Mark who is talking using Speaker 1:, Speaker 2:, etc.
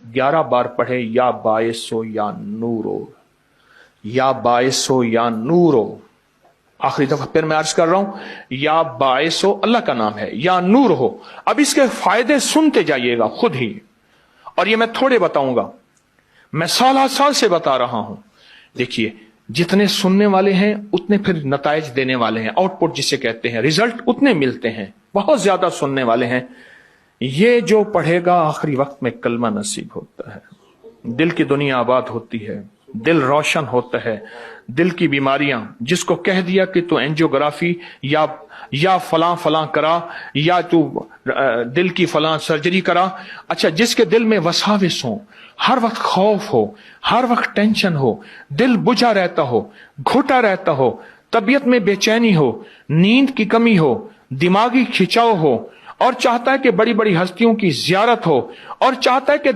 Speaker 1: 11 बार पढ़े या बाइसो या नूरो, या बाइसो या नूरो। आखिरी दफा फिर मैं अर्ज कर रहा हूं, या बाइसो अल्लाह का नाम है, या नूर हो। अब इसके फायदे सुनते जाइएगा खुद ही, और ये मैं थोड़े बताऊंगा, मैं साल से बता रहा हूं। देखिए, जितने सुनने वाले हैं उतने फिर नताइज देने वाले हैं, आउटपुट जिसे कहते हैं, रिजल्ट उतने मिलते हैं। बहुत ज्यादा सुनने वाले हैं। ये जो पढ़ेगा आखिरी वक्त में कलमा नसीब होता है, दिल की दुनिया आबाद होती है, दिल रोशन होता है। दिल की बीमारियां, जिसको कह दिया कि तू एंजियोग्राफी या फलां फलां करा, या तू दिल की फलां सर्जरी करा। अच्छा, जिसके दिल में वसाविस हो, हर वक्त खौफ हो, हर वक्त टेंशन हो, दिल बुझा रहता हो, घुटा रहता हो, तबीयत में बेचैनी हो, नींद की कमी हो, दिमागी खिंचाव हो, और चाहता है कि बड़ी बड़ी हस्तियों की जियारत हो, और चाहता है कि